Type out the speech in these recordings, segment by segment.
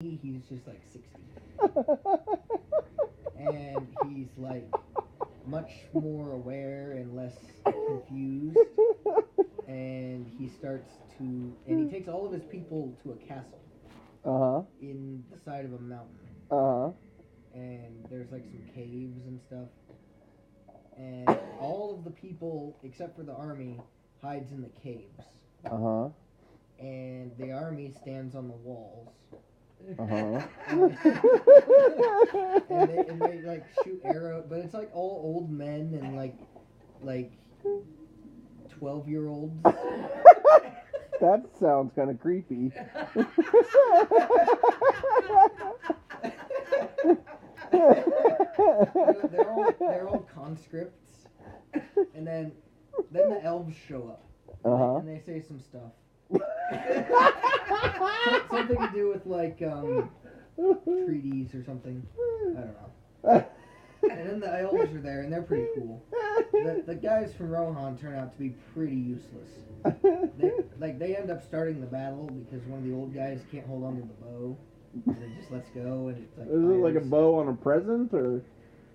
he's just like 60. And he's like much more aware and less confused. And he starts to, and he takes all of his people to a castle. In the side of a mountain. And there's like some caves and stuff. And all of the people, except for the army, hides in the caves. And the army stands on the walls. and they like shoot arrows, but it's like all old men and like 12-year-olds. That sounds kind of creepy. they're all conscripts, and then the elves show up, and they say some stuff. Something to do with like treaties or something. I don't know. And then the elves are there, and they're pretty cool. The guys from Rohan turn out to be pretty useless. They end up starting the battle because one of the old guys can't hold on to the bow, and it just lets go, and it's like. Is it like a bow on a present, or?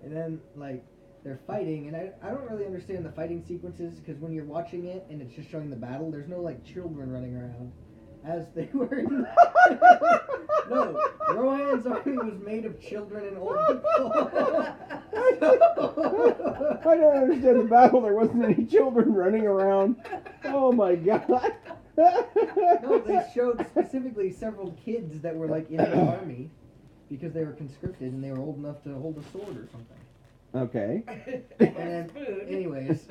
And then like they're fighting, and I don't really understand the fighting sequences because when you're watching it and it's just showing the battle, there's no like children running around as they were in. No, Rohan's army was made of children and old people. I don't understand the battle. There wasn't any children running around. Oh my god. No, they showed specifically several kids that were like in the army because they were conscripted and they were old enough to hold a sword or something. Okay. And then, anyways,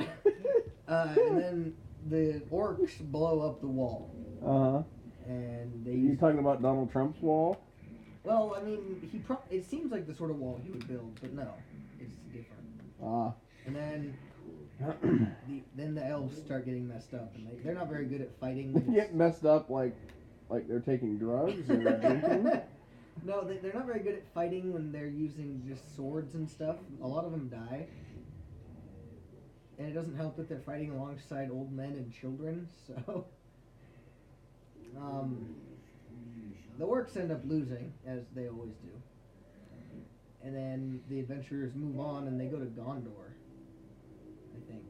and then the orcs blow up the wall. And You talking about Donald Trump's wall? Well, I mean, it seems like the sort of wall he would build, but no, it's different. And then the elves start getting messed up, and they're not very good at fighting. Get messed up like they're taking drugs or drinking? No, they're not very good at fighting when they're using just swords and stuff. A lot of them die. And it doesn't help that they're fighting alongside old men and children, so... the orcs end up losing, as they always do. And then the adventurers move on and they go to Gondor, I think.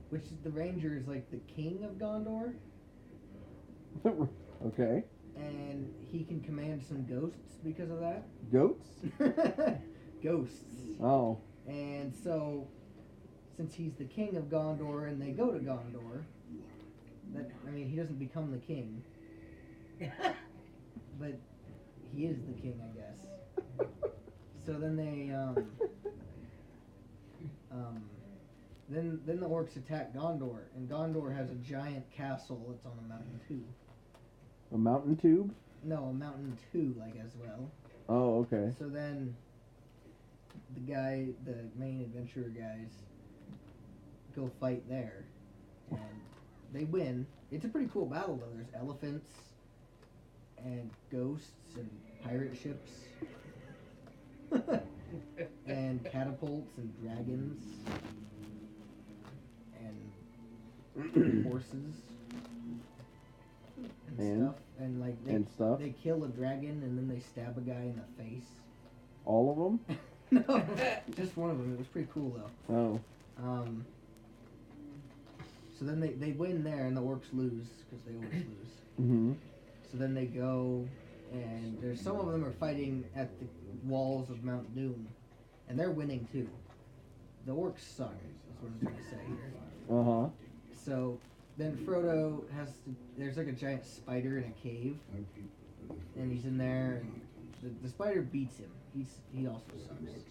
Which the ranger is like the king of Gondor. Okay. And he can command some ghosts because of that. Goats? Ghosts. Oh. And so, since he's the king of Gondor and they go to Gondor, he doesn't become the king. But he is the king, I guess. So then they, then the orcs attack Gondor, and Gondor has a giant castle that's on a mountain too. A mountain tube? No, a mountain too, like as well. Oh, okay. So then the main adventurer guys, go fight there, and they win. It's a pretty cool battle though. There's elephants and ghosts and pirate ships and catapults and dragons and horses and stuff. And like they kill a dragon and then they stab a guy in the face. All of them? No, just one of them. It was pretty cool though. Oh. So then they win there and the orcs lose because they always lose. Mm-hmm. So then they go and there's some of them are fighting at the walls of Mount Doom, and they're winning too. The orcs suck. That's what I'm trying to say here. So then Frodo there's like a giant spider in a cave, and he's in there, and the spider beats him. He also sucks.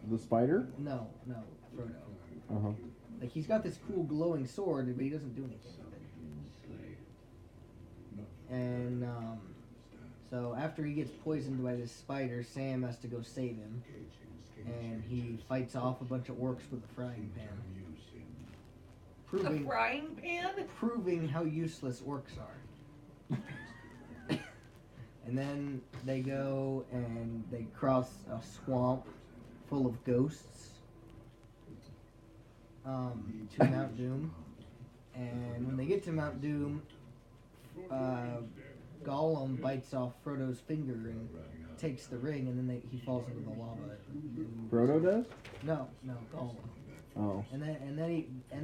The spider? No, Frodo. Like he's got this cool glowing sword, but he doesn't do anything with it. And so after he gets poisoned by this spider, Sam has to go save him, and he fights off a bunch of orcs with a frying pan. A frying pan? Proving how useless orcs are. And then they go and they cross a swamp full of ghosts to Mount Doom. And when they get to Mount Doom, Gollum bites off Frodo's finger and takes the ring, and then he falls into the lava. Frodo does? No, Gollum. Oh. And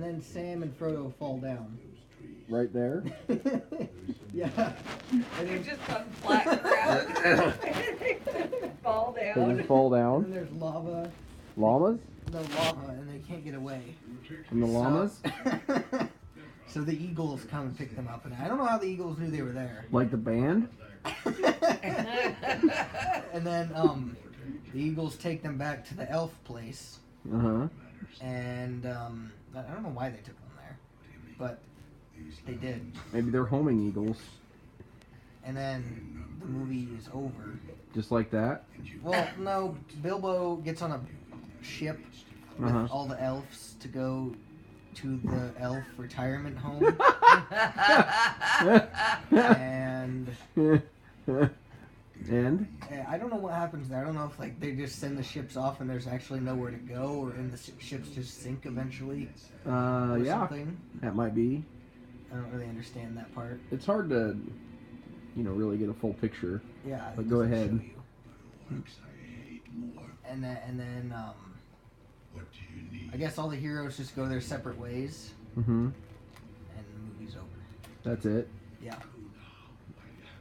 then Sam and Frodo fall down. Right there? Yeah. And they just on flat ground. Fall They down. just fall And down? then there's lava. Llamas? No lava, and they can't get away. From the llamas? So the Eagles come and pick them up, and I don't know how the Eagles knew they were there. Like the band? And then the Eagles take them back to the elf place, Uh-huh. and I don't know why they took them there, but they did. Maybe they're homing eagles. And then the movie is over. Just like that? Well, no, Bilbo gets on a ship with Uh-huh. all the elves to go to the elf retirement home. And And? I don't know what happens there. I don't know if like they just send the ships off and there's actually nowhere to go, or and the ships just sink eventually. Or Yeah. something. That might be. I don't really understand that part. It's hard to, really get a full picture. Yeah. But it go doesn't ahead. show you. And then I guess all the heroes just go their separate ways, Mm-hmm. and the movie's over. That's it. Yeah.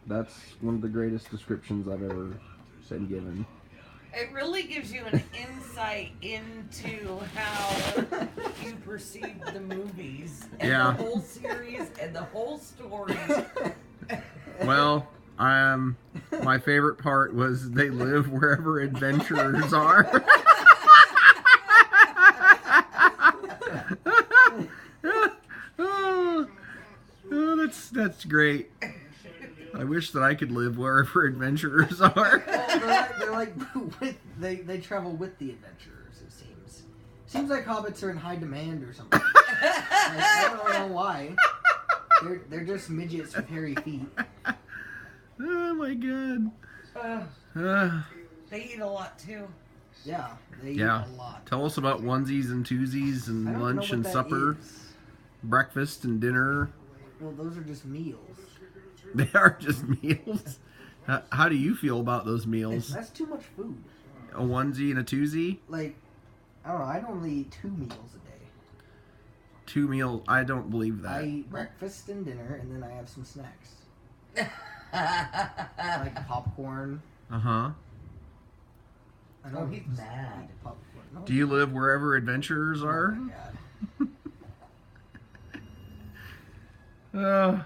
That's one of the greatest descriptions I've ever been given. It really gives you an insight into how you perceive the movies and Yeah. the whole series and the whole story. Well, my favorite part was they live wherever adventurers are. Oh, that's great. I wish that I could live wherever adventurers are. Well, they're like they travel with the adventurers. It seems like hobbits are in high demand or something. Like, I don't know why. They're just midgets with hairy feet. Oh my god. They eat a lot too. Yeah, they Yeah. eat a lot. Tell us about onesies and twosies I and don't lunch know and what that supper, is. breakfast and dinner. Well, those are just meals. They are just meals. How do you feel about those meals? That's too much food. A onesie and a twosie? Like, I don't know. I normally eat 2 meals a day. 2 meals? I don't believe that. I eat breakfast and dinner, and then I have some snacks. Like popcorn. Uh-huh. I know he's mad. Popcorn. No. Do you live wherever adventurers Oh are? my God.